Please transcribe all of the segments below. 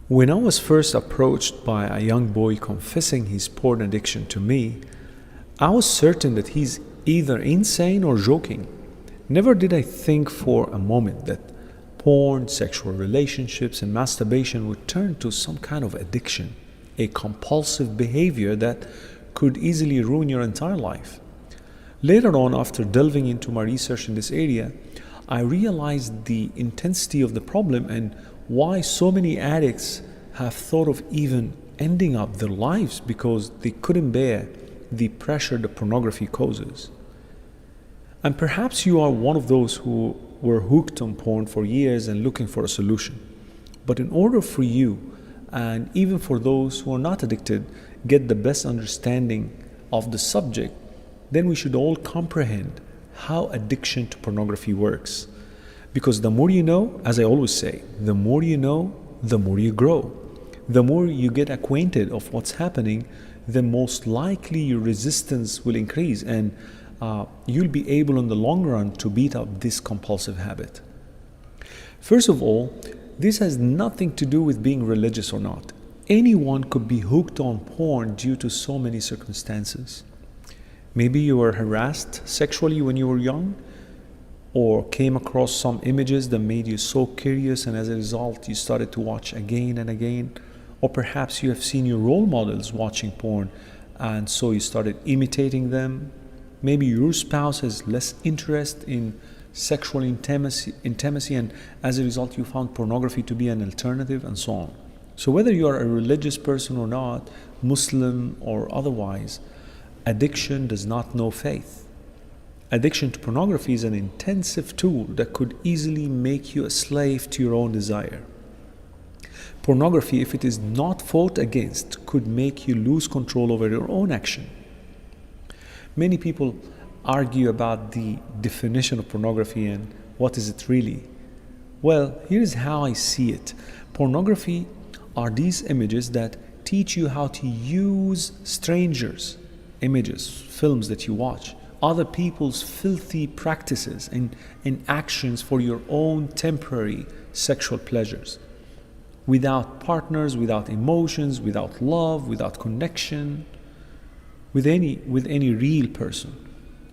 When I was first approached by a young boy confessing his porn addiction to me, I was certain that he's either insane or joking. Never did I think for a moment that porn, sexual relationships, and masturbation would turn to some kind of addiction, a compulsive behavior that could easily ruin your entire life. Later on, after delving into my research in this area, I realized the intensity of the problem and why so many addicts have thought of even ending up their lives because they couldn't bear the pressure that pornography causes. And perhaps you are one of those who were hooked on porn for years and looking for a solution. But in order for you, and even for those who are not addicted, get the best understanding of the subject, then we should all comprehend how addiction to pornography works. Because the more you know, as I always say, the more you know, the more you grow. The more you get acquainted of what's happening, the most likely your resistance will increase and you'll be able in the long run to beat up this compulsive habit. First of all, this has nothing to do with being religious or not. Anyone could be hooked on porn due to so many circumstances. Maybe you were harassed sexually when you were young, or came across some images that made you so curious and as a result you started to watch again and again. Or perhaps you have seen your role models watching porn and so you started imitating them. Maybe your spouse has less interest in sexual intimacy and as a result you found pornography to be an alternative, and so on. So whether you are a religious person or not, Muslim or otherwise, addiction does not know faith. Addiction to pornography is an intensive tool that could easily make you a slave to your own desire. Pornography, if it is not fought against, could make you lose control over your own action. Many people argue about the definition of pornography and what is it really. Well, here's how I see it. Pornography are these images that teach you how to use strangers' images, films that you watch, other people's filthy practices and actions for your own temporary sexual pleasures. Without partners, without emotions, without love, without connection with any real person.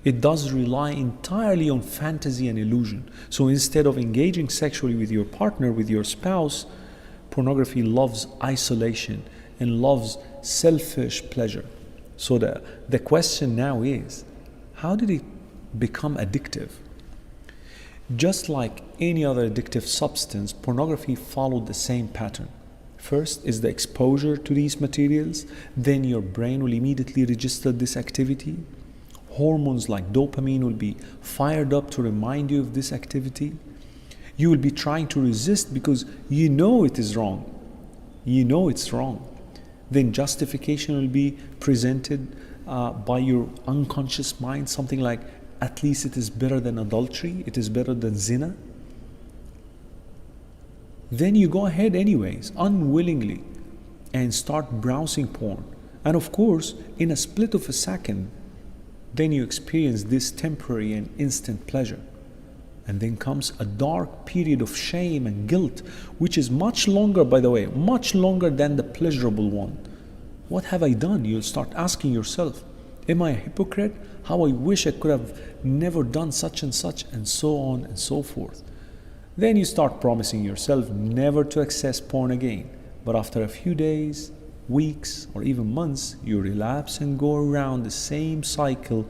It does rely entirely on fantasy and illusion. So instead of engaging sexually with your partner, with your spouse, pornography loves isolation and loves selfish pleasure. So the question now is, how did it become addictive? Just like any other addictive substance, pornography followed the same pattern. First is the exposure to these materials, then your brain will immediately register this activity. Hormones like dopamine will be fired up to remind you of this activity. You will be trying to resist because you know it is wrong. You know it's wrong. Then justification will be presented by your unconscious mind, something like, at least it is better than adultery, it is better than zina. Then you go ahead anyways, unwillingly, and start browsing porn. And of course, in a split of a second, then you experience this temporary and instant pleasure. And then comes a dark period of shame and guilt, which is much longer, by the way, much longer than the pleasurable one. What have I done? You'll start asking yourself, am I a hypocrite? How I wish I could have never done such, and so on and so forth. Then you start promising yourself never to access porn again. But after a few days, weeks, or even months, you relapse and go around the same cycle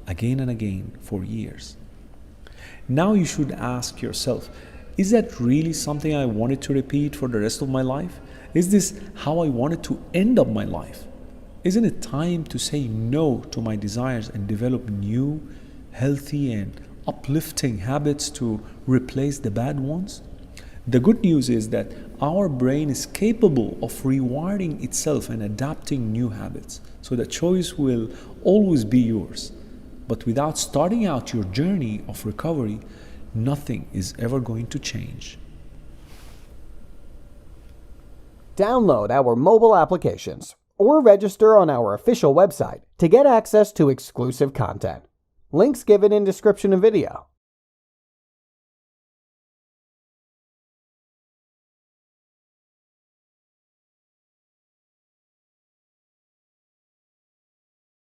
again and again for years. Now you should ask yourself, is that really something I wanted to repeat for the rest of my life? Is this how I wanted to end up my life? Isn't it time to say no to my desires and develop new, healthy, and uplifting habits to replace the bad ones? The good news is that our brain is capable of rewiring itself and adapting new habits. So the choice will always be yours. But without starting out your journey of recovery, nothing is ever going to change. Download our mobile applications or register on our official website to get access to exclusive content. Links given in description of video.